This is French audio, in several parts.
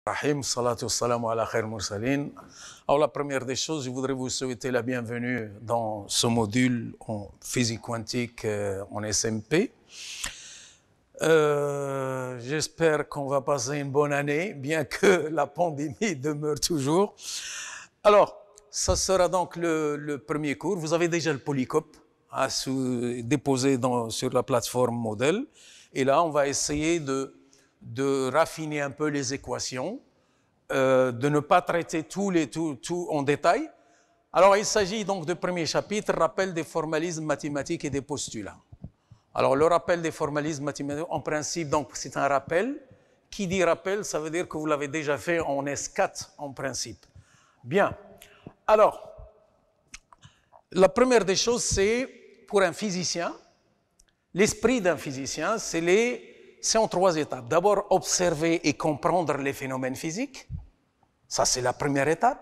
Rahim, salatu wassalamu ala khair mursalin. Alors la première des choses, je voudrais vous souhaiter la bienvenue dans ce module en physique quantique en SMP. J'espère qu'on va passer une bonne année, bien que la pandémie demeure toujours. Alors, ça sera donc le premier cours. Vous avez déjà le polycope déposé sur la plateforme modèle. Et là, on va essayer de raffiner un peu les équations, de ne pas traiter tout en détail. Alors, il s'agit donc du premier chapitre, rappel des formalismes mathématiques et des postulats. Alors, le rappel des formalismes mathématiques, en principe, donc, c'est un rappel. Qui dit rappel, ça veut dire que vous l'avez déjà fait en S4, en principe. Bien. Alors, la première des choses, c'est, pour un physicien, l'esprit d'un physicien, c'est en trois étapes. D'abord, observer et comprendre les phénomènes physiques. Ça, c'est la première étape.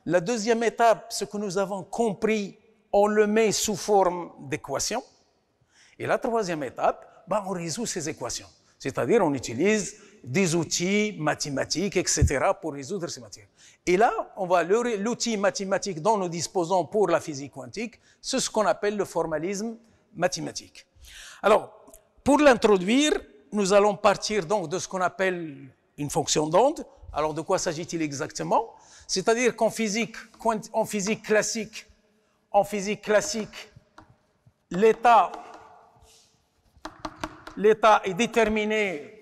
La deuxième étape, ce que nous avons compris, on le met sous forme d'équations. Et la troisième étape, on résout ces équations. C'est-à-dire, on utilise des outils mathématiques, etc., pour résoudre ces matières. Et là, l'outil mathématique dont nous disposons pour la physique quantique, c'est ce qu'on appelle le formalisme mathématique. Alors, pour l'introduire, nous allons partir donc de ce qu'on appelle une fonction d'onde. Alors, de quoi s'agit-il exactement? C'est-à-dire qu'en physique classique, l'état est déterminé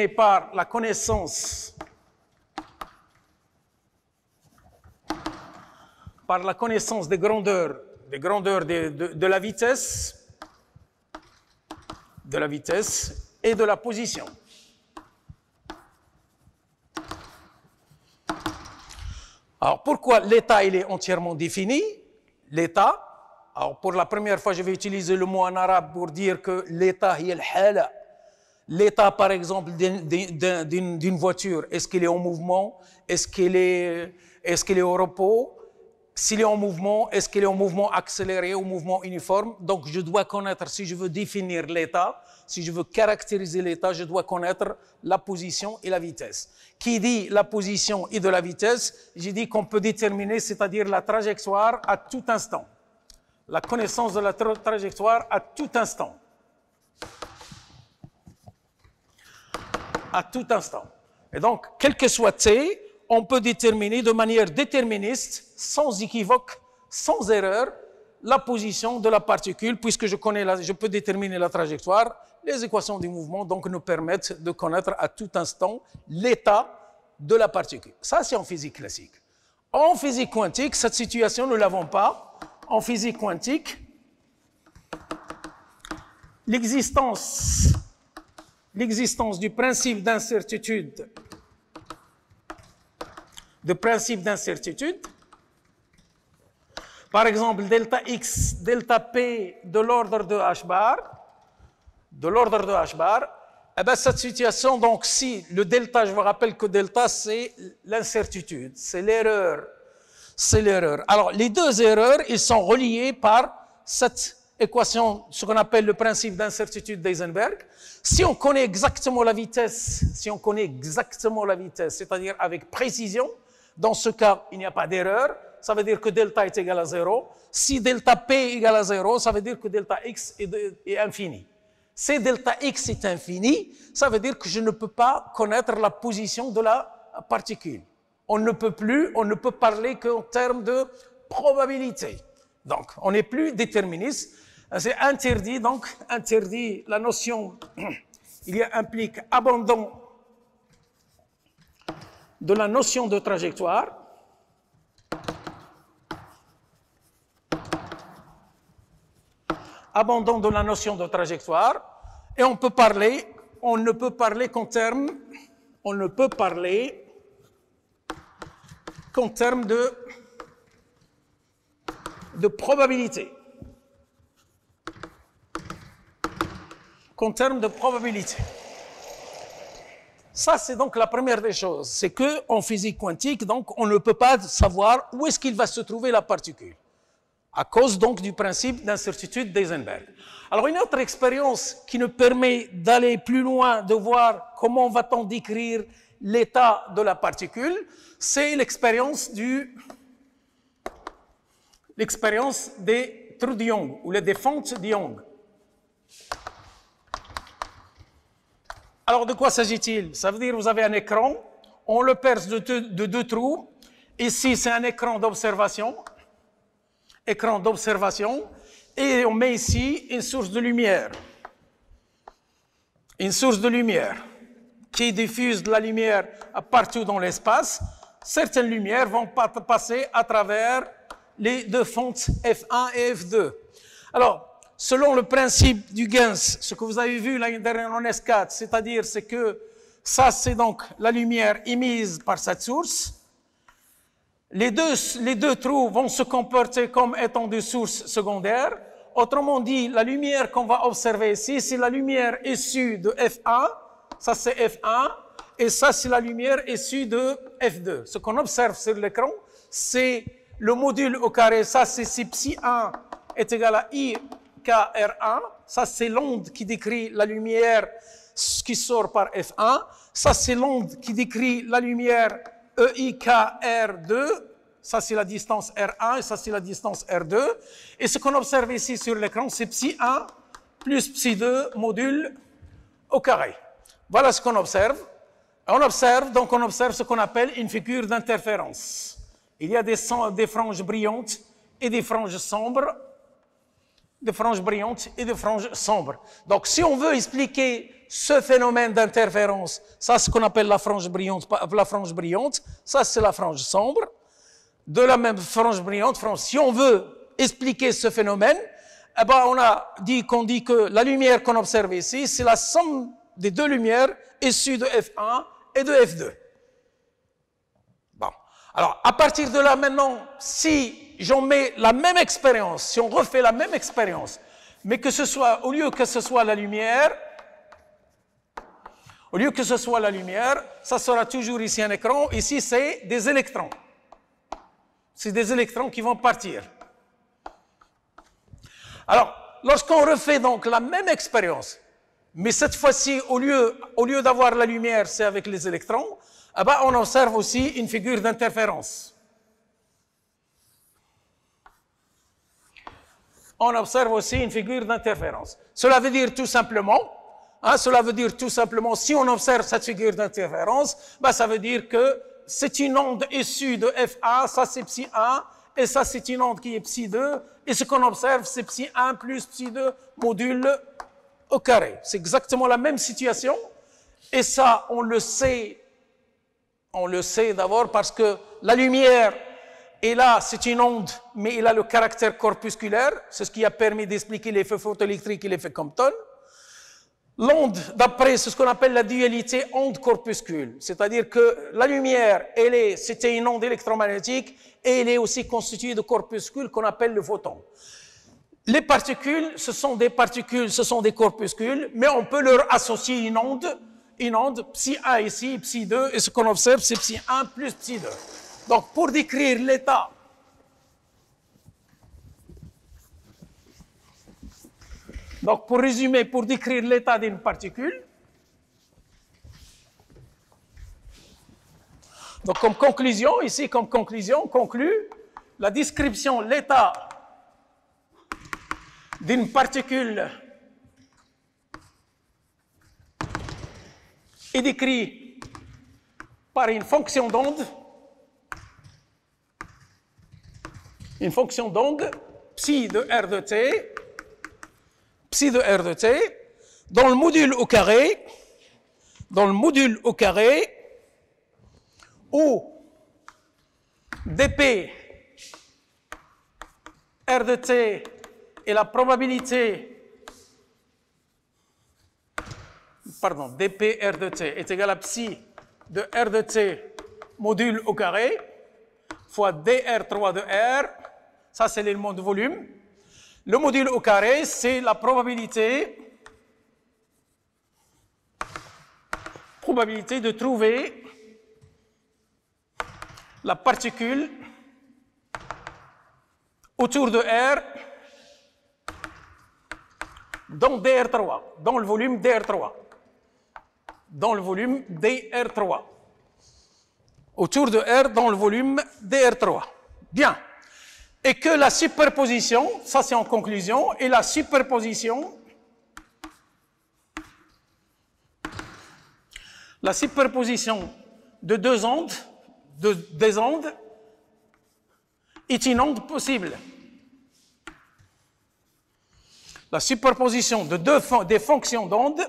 par la connaissance des grandeurs de la vitesse et de la position. Alors, pourquoi l'état il est entièrement défini? L'état, alors pour la première fois, je vais utiliser le mot en arabe pour dire que l'état est al-hala. L'état, par exemple, d'une voiture, est-ce qu'il est en mouvement? Est-ce qu'il est au repos? S'il est en mouvement, est-ce qu'il est en mouvement accéléré ou mouvement uniforme? Donc, je dois connaître, si je veux définir l'état, si je veux caractériser l'état, je dois connaître la position et la vitesse. Qui dit la position et de la vitesse, j'ai dit qu'on peut déterminer, c'est-à-dire la trajectoire à tout instant. La connaissance de la trajectoire à tout instant. À tout instant. Et donc, quel que soit T, on peut déterminer de manière déterministe, sans équivoque, sans erreur, la position de la particule, puisque je peux déterminer la trajectoire. Les équations du mouvement donc nous permettent de connaître à tout instant l'état de la particule. Ça, c'est en physique classique. En physique quantique, cette situation, nous ne l'avons pas. En physique quantique, l'existence du principe d'incertitude, par exemple, delta X, delta P de l'ordre de H bar, eh bien, cette situation, donc, si le delta, je vous rappelle que delta, c'est l'incertitude, c'est l'erreur. Alors, les deux erreurs, ils sont reliés par cette équation, ce qu'on appelle le principe d'incertitude d'Heisenberg. Si on connaît exactement la vitesse, c'est-à-dire avec précision, dans ce cas, il n'y a pas d'erreur, ça veut dire que delta est égal à 0. Si delta P est égal à 0, ça veut dire que delta X est infini. Si delta X est infini, ça veut dire que je ne peux pas connaître la position de la particule. On ne peut parler qu'en termes de probabilité. Donc, on n'est plus déterministe. C'est interdit, la notion, implique abandon de la notion de trajectoire. Abandon de la notion de trajectoire. Et on ne peut parler qu'en termes de probabilité. Qu'en termes de probabilité. Ça, c'est donc la première des choses. C'est qu'en physique quantique, donc, on ne peut pas savoir où est-ce qu'il va se trouver la particule. à cause donc du principe d'incertitude d'Heisenberg. Alors une autre expérience qui nous permet d'aller plus loin, de voir comment va-t-on décrire l'état de la particule, c'est l'expérience des trous de Young ou des fentes de Young. Alors de quoi s'agit-il? Ça veut dire que vous avez un écran, on le perce de deux trous. Ici c'est un écran d'observation, et on met ici une source de lumière. Une source de lumière qui diffuse de la lumière partout dans l'espace. Certaines lumières vont passer à travers les deux fentes F1 et F2. Alors, selon le principe du Gens, ce que vous avez vu l'année dernière en S4, c'est-à-dire c'est que ça c'est donc la lumière émise par cette source. Les deux trous vont se comporter comme étant des sources secondaires. Autrement dit, la lumière qu'on va observer ici, c'est la lumière issue de F1, ça c'est F1, et ça c'est la lumière issue de F2. Ce qu'on observe sur l'écran, c'est le module au carré, ça c'est si psi 1 est égal à I KR1, ça c'est l'onde qui décrit la lumière qui sort par F1, ça c'est l'onde qui décrit la lumière EIKR2, ça c'est la distance R1 et ça c'est la distance R2. Et ce qu'on observe ici sur l'écran, c'est psi 1 plus psi 2 module au carré. Voilà ce qu'on observe. On observe ce qu'on appelle une figure d'interférence. Il y a des franges brillantes et des franges sombres, Donc si on veut expliquer ce phénomène d'interférence, ça c'est ce qu'on appelle la frange brillante, ça c'est la frange sombre. De la même frange brillante, si on veut expliquer ce phénomène, eh ben on a dit que la lumière qu'on observe ici, c'est la somme des deux lumières issues de F1 et de F2. Bon. Alors, à partir de là, maintenant, si j'en mets la même expérience, si on refait la même expérience, mais que ce soit, au lieu que ce soit la lumière, ça sera toujours ici un écran, ici c'est des électrons. C'est des électrons qui vont partir. Alors, lorsqu'on refait donc la même expérience, mais cette fois-ci, au lieu d'avoir la lumière, c'est avec les électrons, eh ben, on observe aussi une figure d'interférence. Cela veut dire tout simplement, si on observe cette figure d'interférence, ben, ça veut dire que c'est une onde issue de F1, ça c'est psi 1, et ça c'est une onde qui est psi 2, et ce qu'on observe c'est psi 1 plus psi 2 module au carré. C'est exactement la même situation, et ça on le sait d'abord parce que la lumière est là, c'est une onde, mais elle a le caractère corpusculaire, c'est ce qui a permis d'expliquer l'effet photoélectrique et l'effet Compton. L'onde, d'après, c'est ce qu'on appelle la dualité onde-corpuscule, c'est-à-dire que la lumière, c'était une onde électromagnétique et elle est aussi constituée de corpuscules qu'on appelle le photon. Les particules, ce sont des corpuscules, mais on peut leur associer une onde, psi 1 ici, psi 2, et ce qu'on observe, c'est psi 1 plus psi 2. Donc, pour décrire l'état Donc, pour résumer, pour décrire l'état d'une particule, donc comme conclusion, on conclut la description, l'état d'une particule est décrit par une fonction d'onde, psi de R de t, dans le module au carré, où dp R de t est la probabilité, dp R de t est égal à psi de R de t module au carré fois dr3 de R, ça c'est l'élément de volume. Le module au carré, c'est la probabilité de trouver la particule autour de R dans DR3, dans le volume DR3. Dans le volume DR3. Autour de R dans le volume DR3. Bien. Et que la superposition, ça c'est en conclusion, et la superposition de deux ondes, des ondes, est une onde possible. La superposition de des fonctions d'onde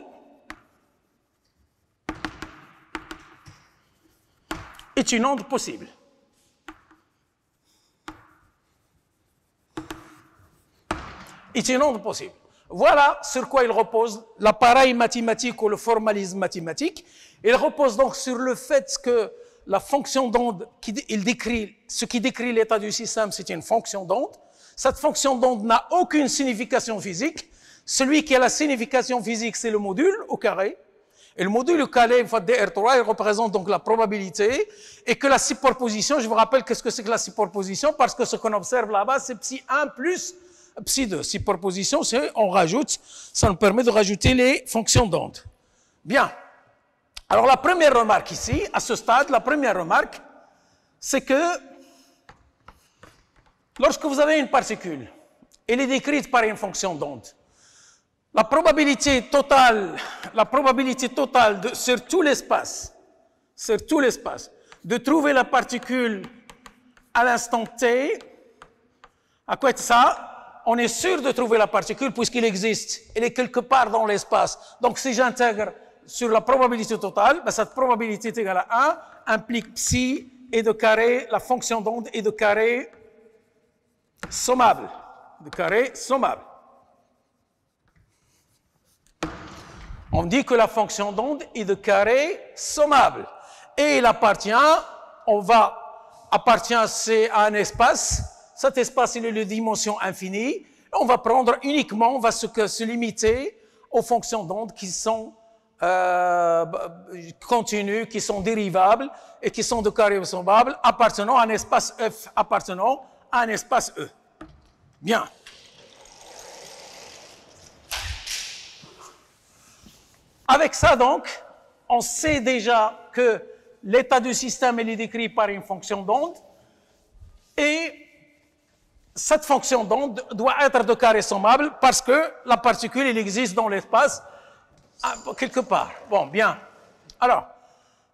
est une onde possible. Est une onde possible. Voilà sur quoi il repose l'appareil mathématique ou le formalisme mathématique. Il repose donc sur le fait que la fonction d'onde, ce qui décrit l'état du système, c'est une fonction d'onde. Cette fonction d'onde n'a aucune signification physique. Celui qui a la signification physique, c'est le module au carré. Et le module au carré, une fois DR3, il représente donc la probabilité. Et que la superposition, je vous rappelle qu'est-ce que c'est que la superposition, parce que ce qu'on observe là-bas, c'est psi 1 plus psi 2. Superposition, c'est on rajoute, ça nous permet de rajouter les fonctions d'onde. Bien. Alors la première remarque ici, à ce stade, la première remarque, c'est que lorsque vous avez une particule, elle est décrite par une fonction d'onde. La probabilité totale sur tout l'espace, de trouver la particule à l'instant t, à quoi est ça? On est sûr de trouver la particule puisqu'elle existe. Elle est quelque part dans l'espace. Donc si j'intègre sur la probabilité totale, ben cette probabilité est égale à 1, implique psi et de carré, la fonction d'onde est de carré sommable. On dit que la fonction d'onde est de carré sommable. Et il appartient à un espace. Cet espace, il est de dimension infinie. On va prendre uniquement, on va se limiter aux fonctions d'onde qui sont continues, qui sont dérivables et qui sont de carré sommable, appartenant à un espace F, appartenant à un espace E. Bien. Avec ça, donc, on sait déjà que l'état du système est décrit par une fonction d'onde et cette fonction d'onde doit être de carré sommable parce que la particule, elle existe dans l'espace quelque part. Bon, bien. Alors,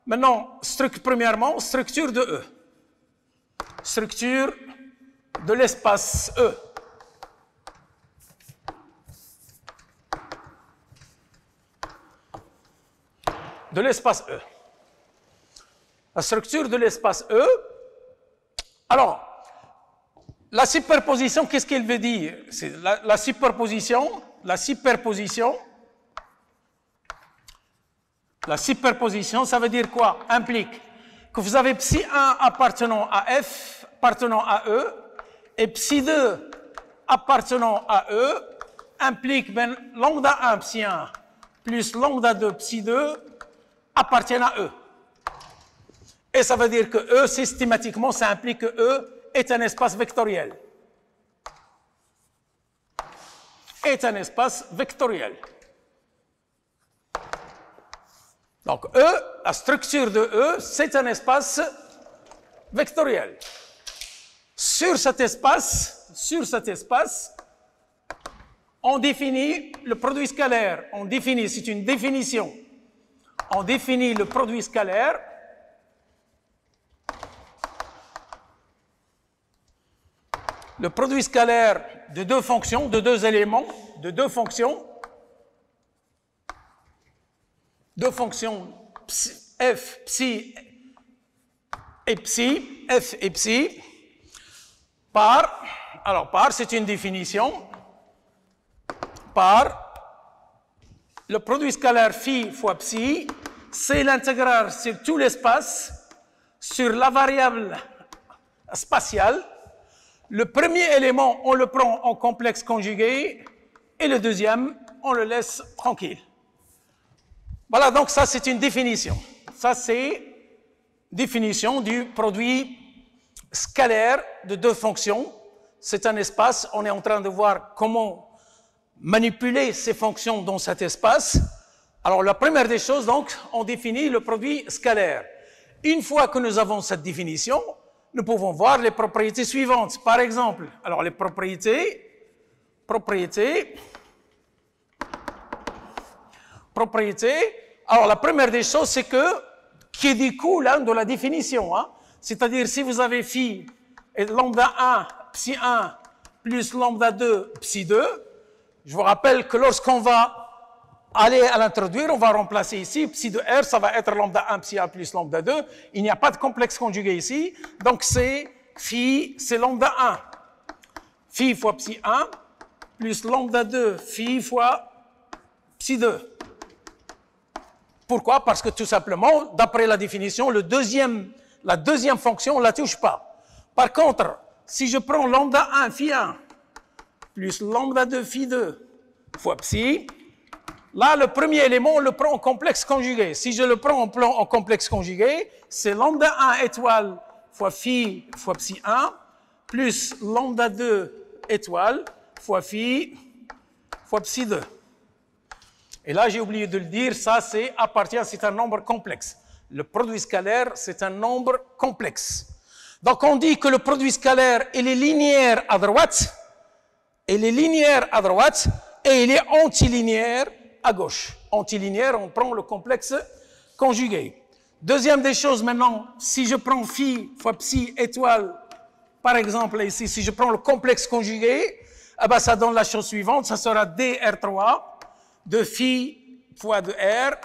maintenant, premièrement, structure de E. Structure de l'espace E. De l'espace E. La structure de l'espace E. Alors, la superposition, qu'est-ce qu'elle veut dire? C'est la superposition, ça veut dire quoi? Implique que vous avez psi 1 appartenant à F, appartenant à E, et psi 2 appartenant à E, implique ben, lambda 1 psi 1 plus lambda 2 psi 2 appartiennent à E. Et ça veut dire que E, systématiquement, ça implique que E est un espace vectoriel. Donc E, la structure de E, c'est un espace vectoriel. Sur cet espace, on définit le produit scalaire. C'est une définition. On définit le produit scalaire de deux fonctions, de deux éléments, de deux fonctions f, psi et psi, par, c'est une définition, par le produit scalaire phi fois psi, c'est l'intégrale sur tout l'espace, sur la variable spatiale. Le premier élément, on le prend en complexe conjugué, et le deuxième, on le laisse tranquille. Voilà, donc ça c'est une définition. Ça c'est définition du produit scalaire de deux fonctions. c'est un espace. On est en train de voir comment manipuler ces fonctions dans cet espace. Alors, la première des choses, donc, on définit le produit scalaire. Une fois que nous avons cette définition, nous pouvons voir les propriétés suivantes. Par exemple, alors les propriétés. Alors, la première des choses, c'est qui découle de la définition. Hein. C'est-à-dire, si vous avez phi et lambda 1, psi 1, plus lambda 2, psi 2, je vous rappelle que lorsqu'on va aller à l'introduire, on va remplacer ici, psi de R, ça va être lambda 1, psi 1 plus lambda 2. Il n'y a pas de complexe conjugué ici, donc c'est phi, c'est lambda 1. Phi fois psi 1, plus lambda 2, phi fois psi 2. Pourquoi? Parce que tout simplement, d'après la définition, la deuxième fonction, on ne la touche pas. Par contre, si je prends lambda 1, phi 1, plus lambda 2, phi 2, fois psi, là, le premier élément, on le prend en complexe conjugué. Si je le prends en complexe conjugué, c'est lambda 1 étoile fois phi fois psi 1, plus lambda 2 étoile fois phi fois psi 2. Et là, j'ai oublié de le dire, ça, c'est un nombre complexe. Le produit scalaire, c'est un nombre complexe. Donc, on dit que le produit scalaire, il est linéaire à droite, et il est antilinéaire à gauche. Antilinéaire, on prend le complexe conjugué. Deuxième des choses maintenant, si je prends phi fois psi étoile, par exemple ici, si je prends le complexe conjugué, eh ben, ça donne la chose suivante, ça sera dr3 de phi fois de r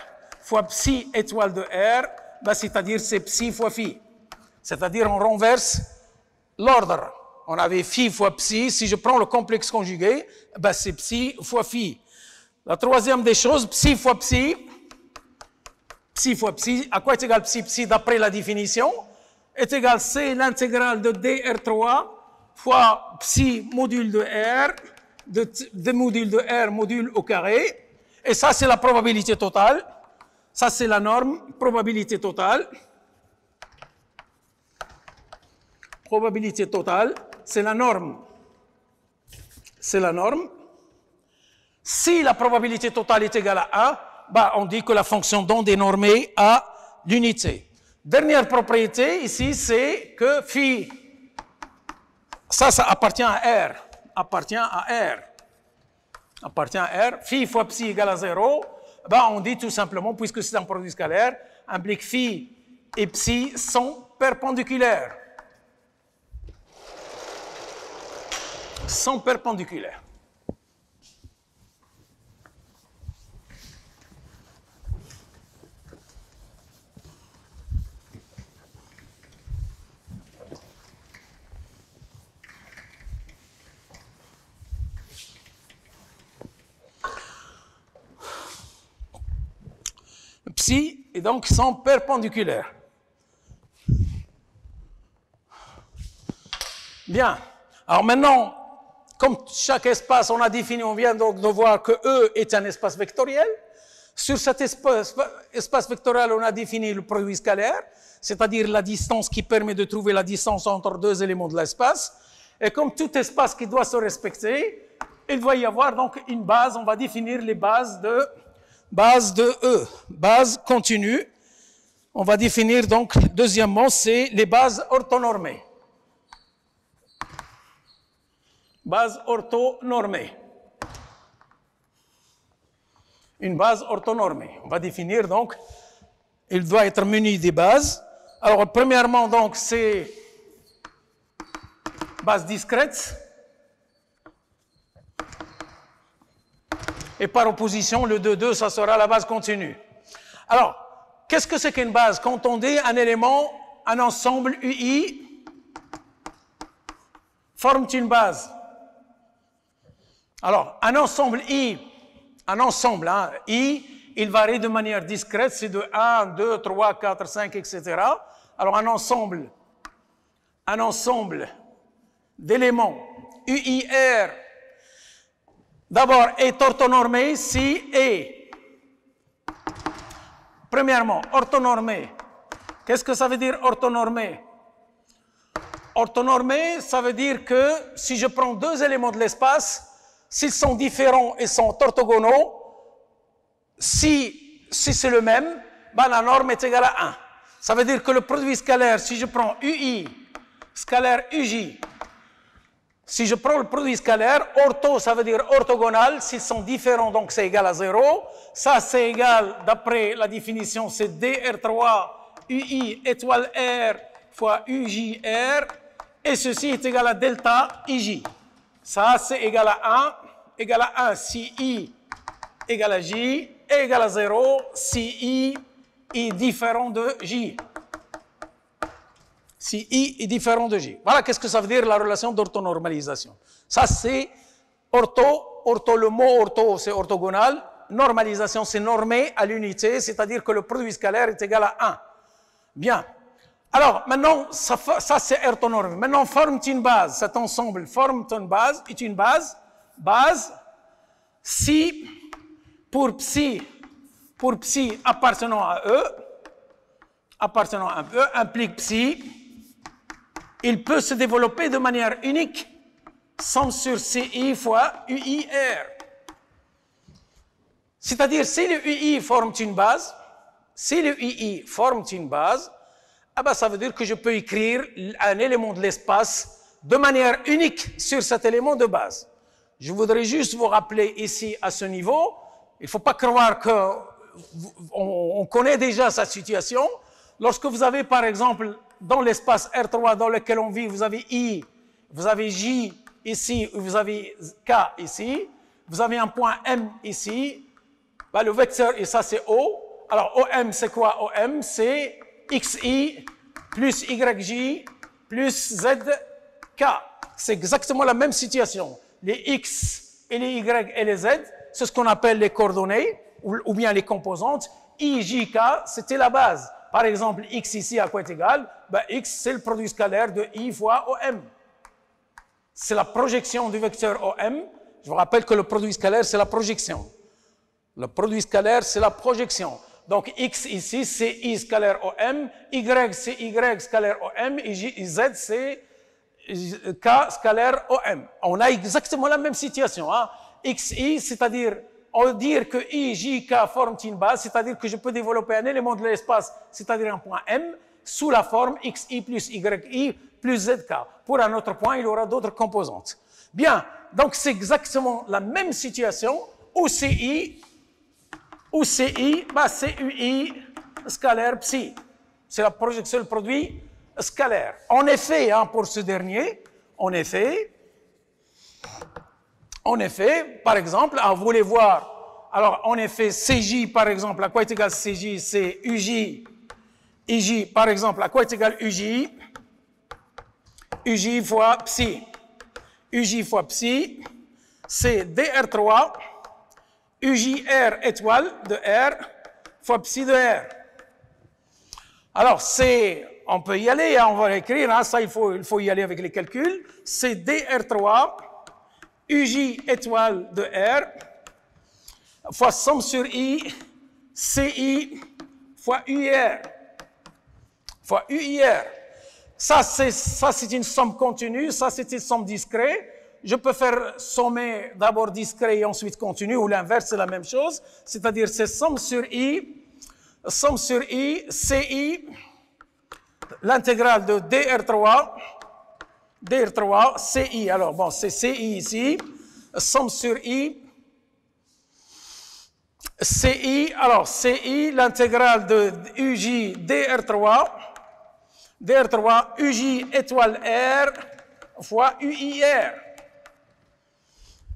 fois psi étoile de r, ben, c'est-à-dire c'est psi fois phi. C'est-à-dire on renverse l'ordre. On avait phi fois psi, si je prends le complexe conjugué, ben, c'est psi fois phi. La troisième des choses, psi fois psi, à quoi est égal psi d'après la définition? Est égal, c'est l'intégrale de dr3 fois psi module de r, de module de r module au carré. Et ça, c'est la probabilité totale. Ça, c'est la norme, probabilité totale. Probabilité totale, c'est la norme. C'est la norme. Si la probabilité totale est égale à 1, bah, on dit que la fonction d'onde est normée à l'unité. Dernière propriété, ici, c'est que phi, ça appartient à R. Phi fois psi égale à 0, bah, on dit tout simplement, puisque c'est un produit scalaire, implique phi et psi sont perpendiculaires. Psi et donc sont perpendiculaires. Bien. Alors maintenant, comme chaque espace, on a défini, on vient donc de voir que E est un espace vectoriel. Sur cet espace vectoriel, on a défini le produit scalaire, c'est-à-dire la distance qui permet de trouver la distance entre deux éléments de l'espace. Et comme tout espace qui doit se respecter, il doit y avoir donc une base. On va définir les bases de E, base continue. On va définir donc, deuxièmement, c'est les bases orthonormées. Base orthonormée. Une base orthonormée. On va définir donc, il doit être muni des bases. Alors, premièrement, donc, c'est base discrète. Et par opposition, le 2,2, ça sera la base continue. Alors, qu'est-ce que c'est qu'une base? Quand on dit un élément, un ensemble UI, forme une base. Alors, un ensemble I, il varie de manière discrète, c'est de 1, 2, 3, 4, 5, etc. Alors, un ensemble d'éléments UIR, d'abord, est orthonormé si est. Premièrement, orthonormé. Qu'est-ce que ça veut dire orthonormé? orthonormé, ça veut dire que si je prends deux éléments de l'espace, s'ils sont différents et sont orthogonaux, si c'est le même, ben la norme est égale à 1. Ça veut dire que le produit scalaire, si je prends UI, scalaire UJ, si je prends le produit scalaire, ortho, ça veut dire orthogonal, s'ils sont différents, donc c'est égal à 0. Ça, c'est égal, d'après la définition, c'est DR3 UI étoile R fois UJR, et ceci est égal à delta IJ. Ça, c'est égal à 1 si I égale à J, égale à 0 si I est différent de J. Si I est différent de J. Voilà qu'est-ce que ça veut dire la relation d'orthonormalisation. Ça, c'est ortho, le mot ortho, c'est orthogonal. Normalisation, c'est normé à l'unité, c'est-à-dire que le produit scalaire est égal à 1. Bien. Alors, maintenant, ça c'est orthonormé. Maintenant, forme une base. Cet ensemble forme une base, est une base. Base, si, pour psi appartenant à E, implique psi, il peut se développer de manière unique, somme sur CI fois UIR. C'est-à-dire, si le UI forme une base, ah ben, ça veut dire que je peux écrire un élément de l'espace de manière unique sur cet élément de base. Je voudrais juste vous rappeler ici, à ce niveau, il ne faut pas croire qu'on connaît déjà cette situation. Lorsque vous avez, par exemple, dans l'espace R3 dans lequel on vit, vous avez I, vous avez J ici, vous avez K ici, vous avez un point M ici, ben, le vecteur, et ça c'est O. Alors OM, c'est quoi OM? C'est XI plus YJ plus ZK. C'est exactement la même situation. Les X et les Y et les Z, c'est ce qu'on appelle les coordonnées, ou bien les composantes. I, J, K, c'était la base. Par exemple, X ici, à quoi est égal? Ben, X, c'est le produit scalaire de I fois OM. C'est la projection du vecteur OM. Je vous rappelle que le produit scalaire, c'est la projection. Le produit scalaire, c'est la projection. Donc, X ici, c'est I scalaire OM, Y, c'est Y scalaire OM, et Z, c'est K scalaire OM. On a exactement la même situation. Hein? XI, c'est-à-dire, on dit que I, J, K forment une base, c'est-à-dire que je peux développer un élément de l'espace, c'est-à-dire un point M, sous la forme XI plus YI plus ZK. Pour un autre point, il y aura d'autres composantes. Bien, donc c'est exactement la même situation où CI, bah, c'est UI scalaire psi. C'est la projection du produit scalaire. En effet, hein, pour ce dernier, en effet, par exemple, vous voulez voir, alors en effet, CJ, par exemple, à quoi est égal CJ? C'est UJ, IJ, par exemple, à quoi est égal UJ? UJ fois psi. UJ fois psi, c'est DR3, UJR étoile de R fois psi de R. Alors, on peut y aller, hein, on va l'écrire, hein, ça il faut y aller avec les calculs. C'est DR3, UJ étoile de R, fois somme sur I, CI, fois UIR. Fois UIR. Ça, c'est une somme continue, ça, c'est une somme discrète. Je peux faire sommer d'abord discret et ensuite continu, ou l'inverse, c'est la même chose. C'est-à-dire, c'est somme sur I, CI, l'intégrale de DR3, CI. Alors, bon, c'est CI ici, somme sur I, CI, alors CI, l'intégrale de UJ, DR3, UJ étoile R fois UIR.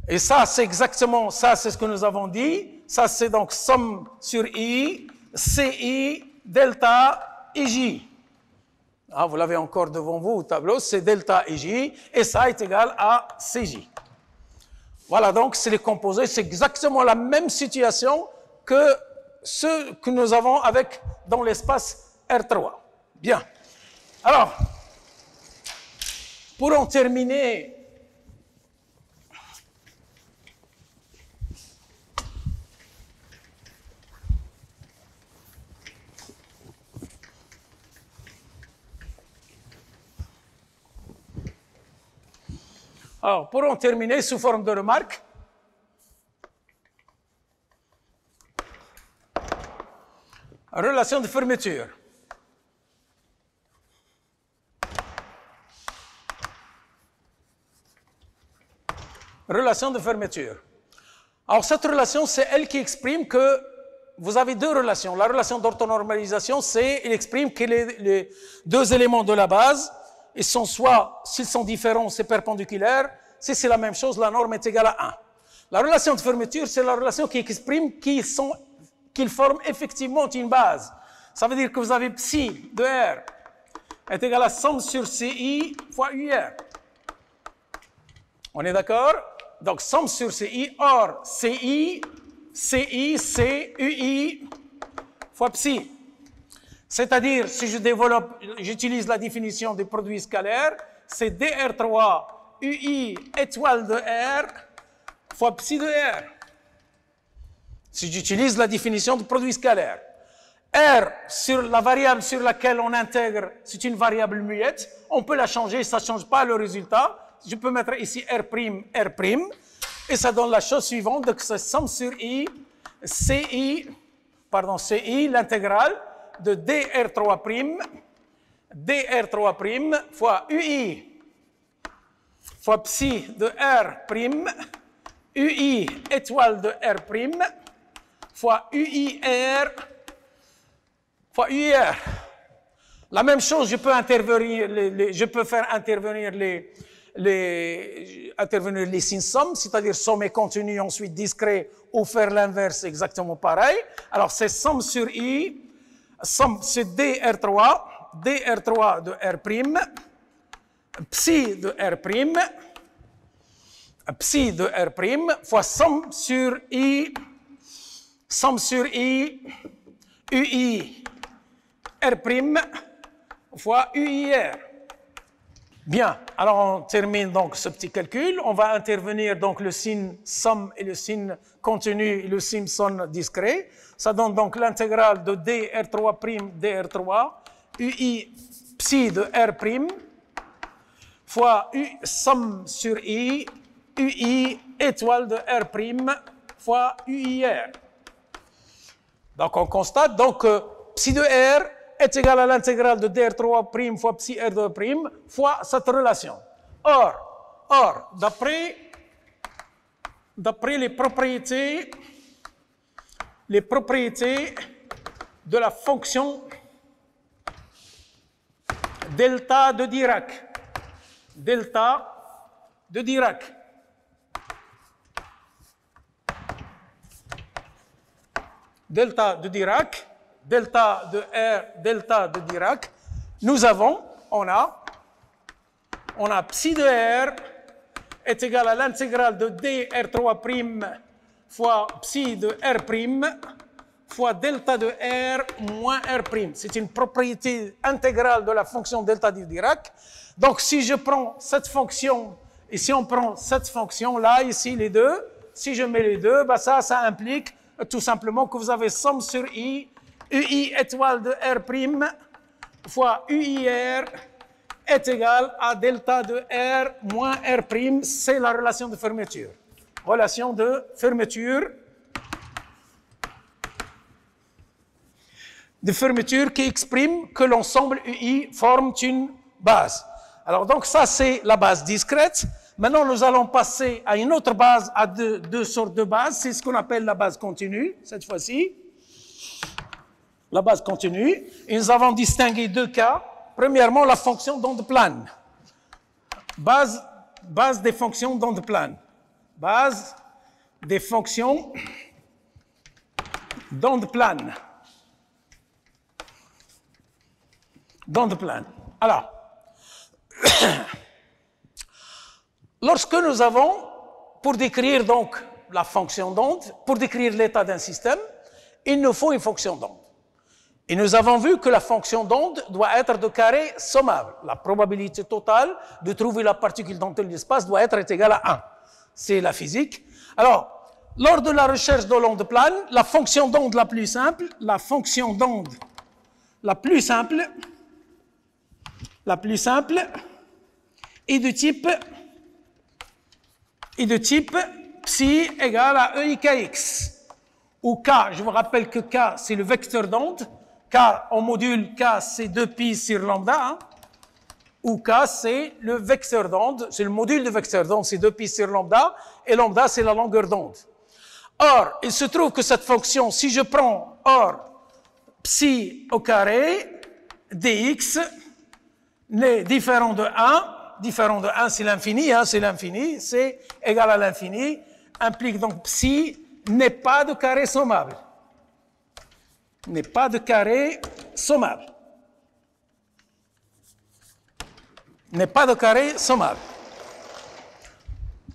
Et ça, c'est exactement, ça, c'est ce que nous avons dit. Ça, c'est donc somme sur I, CI, delta, IJ. Ah, vous l'avez encore devant vous au tableau, c'est delta IJ, et ça est égal à CJ. Voilà, donc, c'est les composés, c'est exactement la même situation que ce que nous avons dans l'espace R3. Bien. Alors, pour en terminer, Alors, pour en terminer, sous forme de remarque, relation de fermeture. Relation de fermeture. Alors, cette relation, c'est elle qui exprime que vous avez deux relations. La relation d'orthonormalisation, il exprime que les deux éléments de la base, ils sont soit, s'ils sont différents, c'est perpendiculaire. Si c'est la même chose, la norme est égale à 1. La relation de fermeture, c'est la relation qui exprime qu'ils forment effectivement une base. Ça veut dire que vous avez psi de R est égal à somme sur CI fois UR. On est d'accord? Donc, somme sur CI, or CI, C, UI fois psi. C'est-à-dire, si je développe, j'utilise la définition des produits scalaires, c'est DR3 UI étoile de R fois psi de R. Si j'utilise la définition du produit scalaire. R, sur la variable sur laquelle on intègre, c'est une variable muette. On peut la changer, ça ne change pas le résultat. Je peux mettre ici R', et ça donne la chose suivante, donc c'est somme sur I, CI, l'intégrale de DR3' fois UI fois psi de R', UI étoile de R' fois UIR fois UIR. La même chose, je peux faire intervenir les signes somme, c'est-à-dire somme et continu, ensuite discret, ou faire l'inverse exactement pareil. Alors, c'est somme sur I, c'est DR3 de R', psi de R', fois somme sur I, UI, R' fois UIR. Bien, alors on termine donc ce petit calcul. On va intervenir donc le signe somme et le signe continu et le signe somme discret. Ça donne donc l'intégrale de DR3', UI psi de R' fois somme sur I, UI étoile de R' fois UIR. Donc on constate donc que psi de R est égal à l'intégrale de DR3' fois psi R de R' fois cette relation. Or d'après les propriétés de la fonction delta de Dirac, delta de Dirac, on a psi de R est égal à l'intégrale de DR3' fois psi de R' fois delta de R moins R'. C'est une propriété intégrale de la fonction delta de Dirac. Donc, si je prends cette fonction, et si on prend cette fonction-là, ici, les deux, si je mets les deux, bah ça implique tout simplement que vous avez somme sur I, UI étoile de R' fois UIR est égal à delta de R moins R', c'est la relation de fermeture. Relation de fermeture qui exprime que l'ensemble UI forme une base. Alors donc ça c'est la base discrète. Maintenant nous allons passer à une autre base, à deux sortes de bases. C'est ce qu'on appelle la base continue, cette fois-ci. La base continue. Et nous avons distingué deux cas. Premièrement, la fonction d'onde plane. Base des fonctions d'onde plane. Base des fonctions d'onde plane. Alors, lorsque nous avons, pour décrire donc la fonction d'onde, pour décrire l'état d'un système, il nous faut une fonction d'onde. Et nous avons vu que la fonction d'onde doit être de carré sommable. La probabilité totale de trouver la particule dans tel espace doit être égale à 1. C'est la physique. Alors, lors de la recherche de l'onde plane, la fonction d'onde la plus simple est du type est de type psi égale à EIKX. Où K, je vous rappelle que K, c'est le vecteur d'onde. K, en module K, c'est 2pi sur lambda. Hein, où K, c'est le vecteur d'onde, c'est le module de vecteur d'onde, c'est 2pi sur lambda, et lambda, c'est la longueur d'onde. Or, il se trouve que cette fonction, si je prends psi au carré, dx, n'est différent de 1 c'est l'infini, hein, c'est égal à l'infini, implique donc psi n'est pas de carré sommable. N'est pas de carré sommable. N'est pas de carré sommable.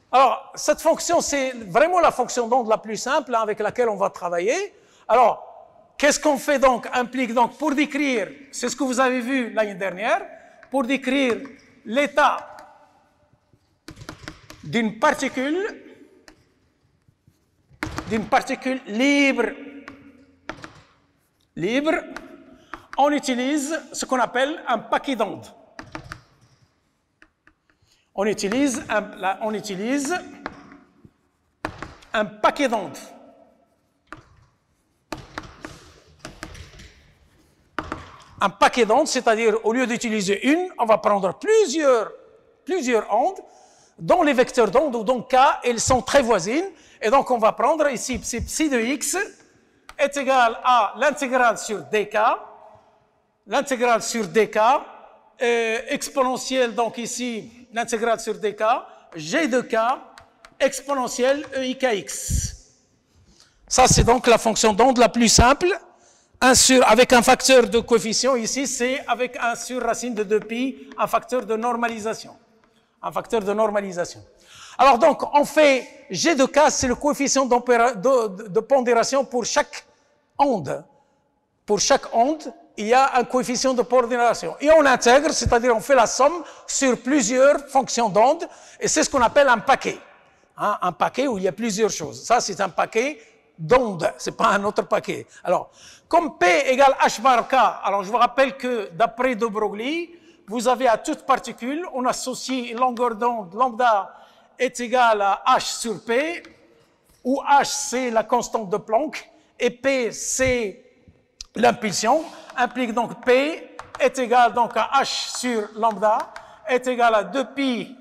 Alors, cette fonction, c'est vraiment la fonction d'onde la plus simple hein, avec laquelle on va travailler. Alors, qu'est-ce qu'on fait donc? Implique donc, pour décrire, c'est ce que vous avez vu l'année dernière, pour décrire l'état d'une particule libre, on utilise ce qu'on appelle un paquet d'ondes. On utilise un paquet d'ondes. Un paquet d'ondes, c'est-à-dire au lieu d'utiliser une, on va prendre plusieurs ondes dont les vecteurs d'onde ou dont K, elles sont très voisines. Et donc on va prendre ici psi de x est égal à l'intégrale sur dk. L'intégrale sur dk exponentielle, donc ici l'intégrale sur dk, g de k exponentielle EIKX. Ça c'est donc la fonction d'onde la plus simple. Avec un facteur de coefficient, ici c'est avec 1 sur racine de 2pi, un facteur de normalisation. Alors donc, on fait G de K, c'est le coefficient de pondération pour chaque onde. Pour chaque onde, il y a un coefficient de pondération. Et on intègre, c'est-à-dire on fait la somme sur plusieurs fonctions d'onde, et c'est ce qu'on appelle un paquet. Hein, un paquet où il y a plusieurs choses. Ça, c'est un paquet d'ondes, c'est pas un autre paquet. Alors, comme P égale H bar K, alors je vous rappelle que d'après de Broglie, vous avez à toute particule, on associe une longueur d'onde lambda est égal à H sur P, où H c'est la constante de Planck, et P c'est l'impulsion, implique donc P est égal donc à H sur lambda, est égal à 2pi,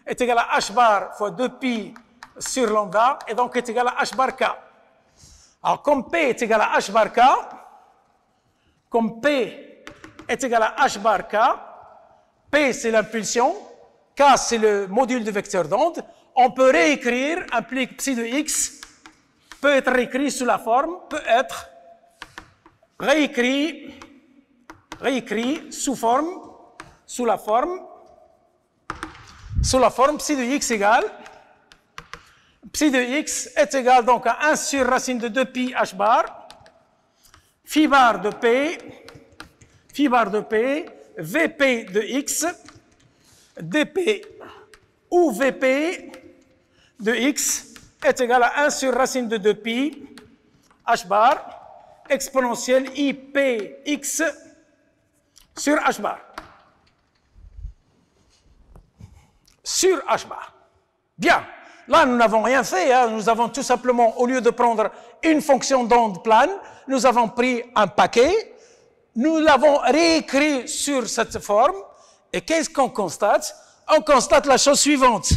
est égal à H bar fois 2pi sur lambda, et donc est égal à H bar K. Alors comme P est égal à H bar K, P c'est l'impulsion, K c'est le module de vecteur d'onde, on peut réécrire, implique psi de x, peut être réécrit sous la forme, peut être réécrit sous la forme psi de x égale, psi de x est égal donc à 1 sur racine de 2pi h bar, phi bar de p, Vp de x, dp ou Vp de x est égal à 1 sur racine de 2pi h bar exponentielle Ipx sur h bar. Sur h bar. Bien. Là, nous n'avons rien fait. Hein. Nous avons tout simplement, au lieu de prendre une fonction d'onde plane, nous avons pris un paquet, nous l'avons réécrit sur cette forme, et qu'est-ce qu'on constate? On constate la chose suivante.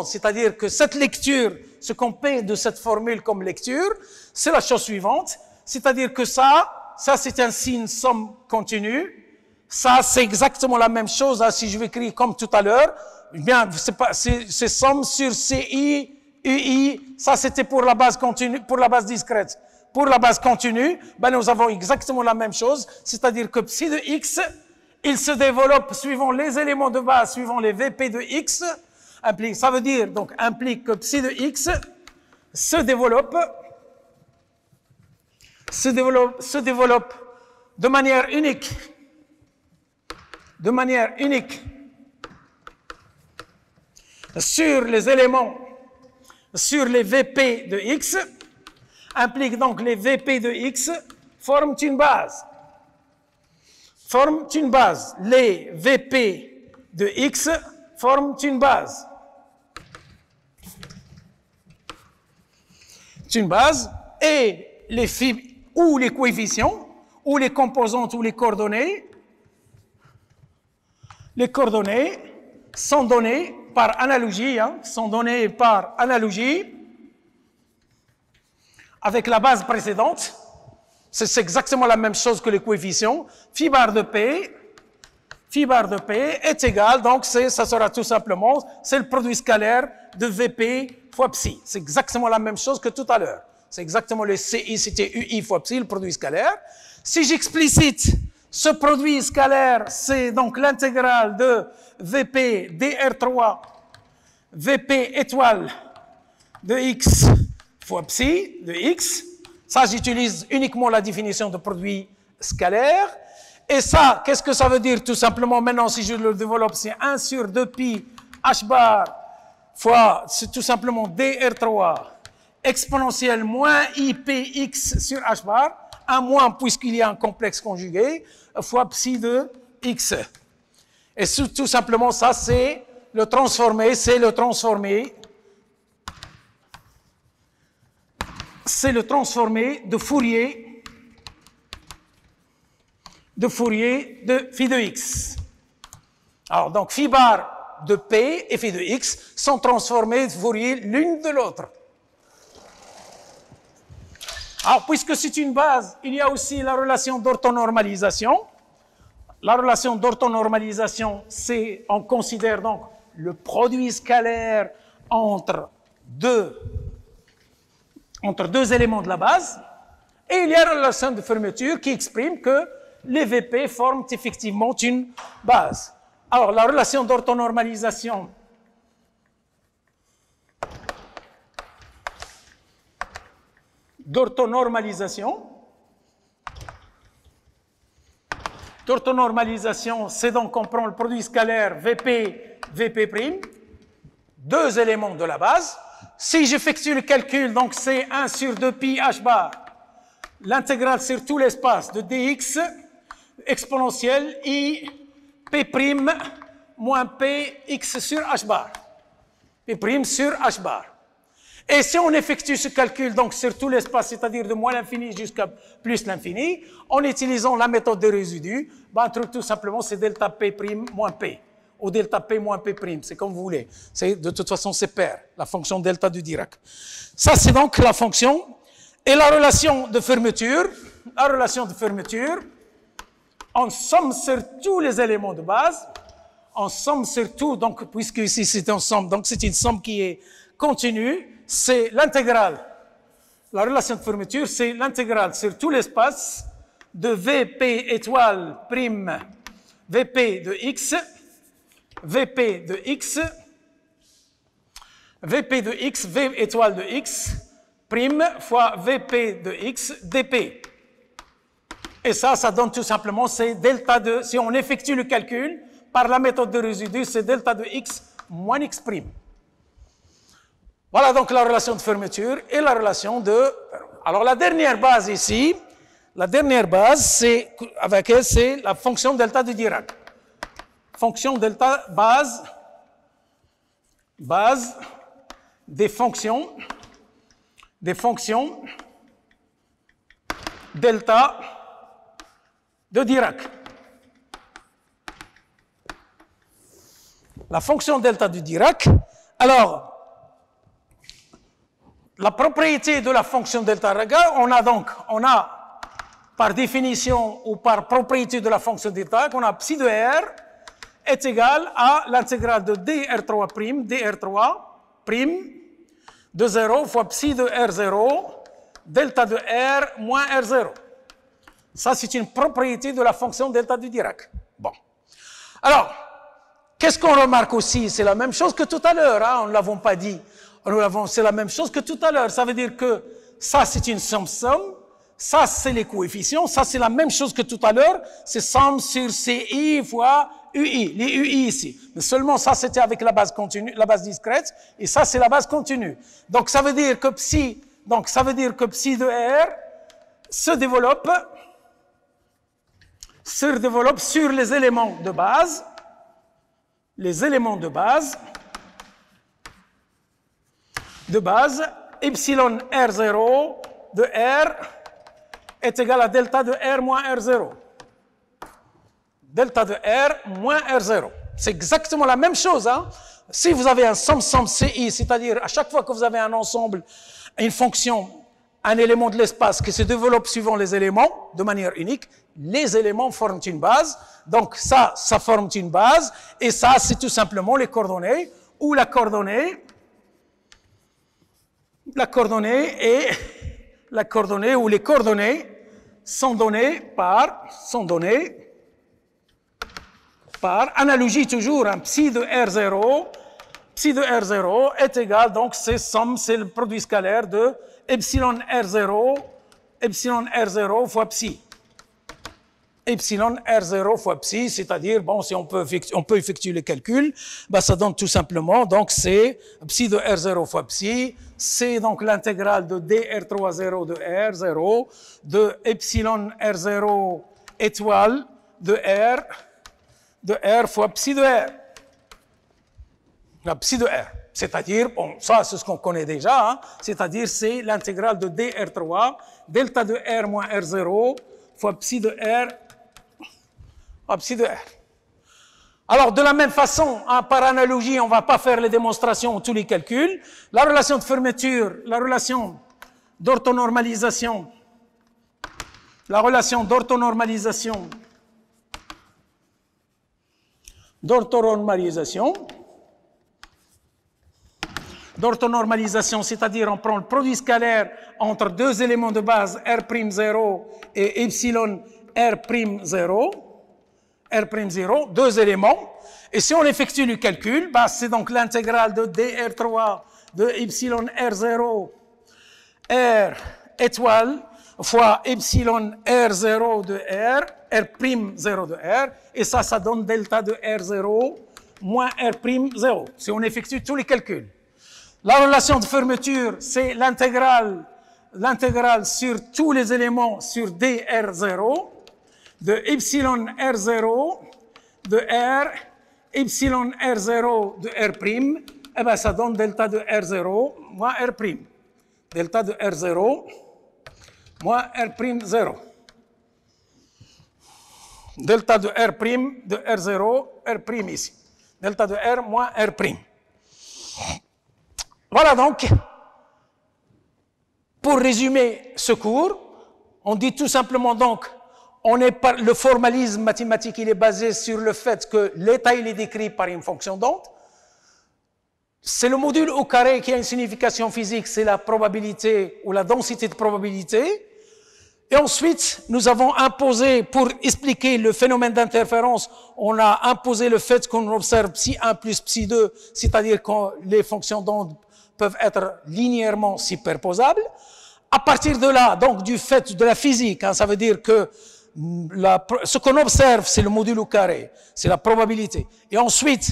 C'est-à-dire que cette lecture, ce qu'on paie de cette formule comme lecture, c'est la chose suivante. C'est-à-dire que ça c'est un signe somme continue. Ça, c'est exactement la même chose. Hein, si je vais écrire comme tout à l'heure, bien, c'est somme sur CI, UI. Ça, c'était pour la base continue, pour la base discrète. Pour la base continue, ben, nous avons exactement la même chose. C'est-à-dire que psi de x, il se développe suivant les éléments de base, suivant les Vp de x. Ça veut dire, donc, implique que psi de x se développe de manière unique. Sur les éléments, sur les Vp de x, implique donc les Vp de x forment une base. Les Vp de x forment une base. c'est une base, et les fibres ou les coefficients, ou les composantes ou les coordonnées sont données par analogie, avec la base précédente. C'est exactement la même chose que les coefficients. Phi bar de P est égal, donc ça sera tout simplement, c'est le produit scalaire de Vp fois psi. C'est exactement la même chose que tout à l'heure. C'est exactement le CI, c'était UI fois psi, le produit scalaire. Si j'explicite ce produit scalaire, c'est donc l'intégrale de Vp dr3, Vp étoile de x fois psi de x. Ça, j'utilise uniquement la définition de produit scalaire. Et ça, qu'est-ce que ça veut dire tout simplement maintenant, si je le développe, c'est 1 sur 2 pi h bar fois, c'est tout simplement dr3 exponentielle moins ipx sur h bar, un moins puisqu'il y a un complexe conjugué, fois psi de x. Et tout simplement, ça, c'est le transformé de Fourier de phi de x. Alors, donc, phi bar de P et phi de x sont transformés de Fourier l'une de l'autre. Alors, puisque c'est une base, il y a aussi la relation d'orthonormalisation. La relation d'orthonormalisation, c'est, on considère donc le produit scalaire entre deux éléments de la base, et il y a la relation de fermeture qui exprime que les Vp forment effectivement une base. Alors, la relation d'orthonormalisation c'est donc qu'on prend le produit scalaire Vp', deux éléments de la base. Si j'effectue le calcul, donc c'est 1 sur 2 pi h bar, l'intégrale sur tout l'espace de dx exponentielle i p' moins p x sur h bar. P' sur h bar. Et si on effectue ce calcul donc sur tout l'espace, c'est-à-dire de moins l'infini jusqu'à plus l'infini, en utilisant la méthode des résidus, ben, tout simplement c'est delta p' moins p. Ou delta p moins p', c'est comme vous voulez. De toute façon, c'est pair, la fonction delta du Dirac. Ça, c'est donc la fonction. Et la relation de fermeture, on somme sur tous les éléments de base, on somme sur tout, donc, puisque ici c'est une somme, donc c'est une somme qui est continue, c'est l'intégrale. La relation de fermeture, c'est l'intégrale sur tout l'espace de Vp étoile prime Vp de x, Vp de x, V étoile de x, prime fois Vp de x dp. Et ça donne tout simplement, c'est delta de, si on effectue le calcul par la méthode de résidus, c'est delta de x moins x prime. Voilà donc la relation de fermeture et la relation de... Alors la dernière base ici, c'est, avec elle, c'est la fonction delta de Dirac. Fonction delta base des fonctions delta de Dirac. La fonction delta de Dirac, alors, la propriété de la fonction delta de Dirac, on a par définition ou par propriété de la fonction delta, on a psi de R est égal à l'intégrale de dr3' de 0 fois psi de R0 delta de R moins R0. Ça, c'est une propriété de la fonction delta de Dirac. Bon. Alors, qu'est-ce qu'on remarque aussi? C'est la même chose que tout à l'heure, hein? On ne l'avons pas dit. C'est la même chose que tout à l'heure. Ça veut dire que ça, c'est une somme-somme. Ça, c'est les coefficients. Ça, c'est la même chose que tout à l'heure. C'est somme sur CI fois UI. Les UI ici. Mais seulement ça, c'était avec la base continue, la base discrète. Et ça, c'est la base continue. Donc, ça veut dire que psi de R se développe sur les éléments de base. epsilon R0 de R est égal à delta de R moins R0. Delta de R moins R0. C'est exactement la même chose. Hein? Si vous avez un somme CI, c'est-à-dire à chaque fois que vous avez un ensemble, une fonction, un élément de l'espace qui se développe suivant les éléments de manière unique, les éléments forment une base. Donc ça forme une base. Et ça, c'est tout simplement les coordonnées, ou la coordonnée ou les coordonnées sont données par analogie toujours, un psi de R0 est égal, donc c'est somme, c'est le produit scalaire de epsilon R0 fois psi. Epsilon R0 fois psi, c'est-à-dire, bon, si on peut effectuer le calcul, bah, ça donne tout simplement, donc c'est psi de R0 fois psi, c'est donc l'intégrale de dR30 de R0, de epsilon R0 étoile de R fois psi de R. La psi de R. C'est-à-dire, bon, ça c'est ce qu'on connaît déjà, hein, c'est-à-dire c'est l'intégrale de dR3, delta de R moins R0 fois psi de R fois psi de R. Alors, de la même façon, hein, par analogie, on ne va pas faire les démonstrations, tous les calculs. La relation de fermeture, la relation d'orthonormalisation, c'est-à-dire on prend le produit scalaire entre deux éléments de base R'0 et epsilon R'0, deux éléments. Et si on effectue le calcul, bah, c'est donc l'intégrale de dR3 de epsilon R0 R étoile fois epsilon R0 de R'0 de R, et ça donne delta de R0 moins R'0, si on effectue tous les calculs. La relation de fermeture, c'est l'intégrale sur tous les éléments sur dR0 de epsilon R0 de R, epsilon R0 de R', et bien ça donne delta de R0 moins R'. Delta de R0 moins R'0. Delta de R' de R0, R' ici. Delta de R moins R'. Voilà donc, pour résumer ce cours, on dit tout simplement donc, le formalisme mathématique, il est basé sur le fait que l'état il est décrit par une fonction d'onde. C'est le module au carré qui a une signification physique, c'est la probabilité ou la densité de probabilité. Et ensuite, nous avons imposé, pour expliquer le phénomène d'interférence, on a imposé le fait qu'on observe psi1 plus psi2, c'est-à-dire que les fonctions d'onde peuvent être linéairement superposables. À partir de là, donc du fait de la physique, hein, ça veut dire que ce qu'on observe, c'est le module au carré, c'est la probabilité. Et ensuite,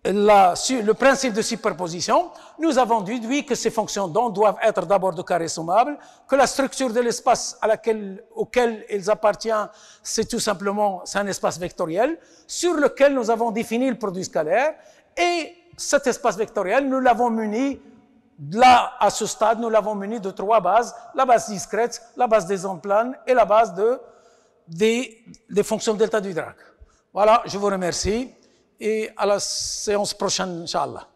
le principe de superposition, nous avons déduit que ces fonctions d'onde doivent être d'abord de carré sommable, que la structure de l'espace auquel ils appartiennent, c'est tout simplement un espace vectoriel sur lequel nous avons défini le produit scalaire, et cet espace vectoriel, nous l'avons muni, là, à ce stade, nous l'avons muni de trois bases, la base discrète, la base des ondes planes et la base des fonctions delta du Dirac. Voilà, je vous remercie. Et à la séance prochaine, Inch'Allah.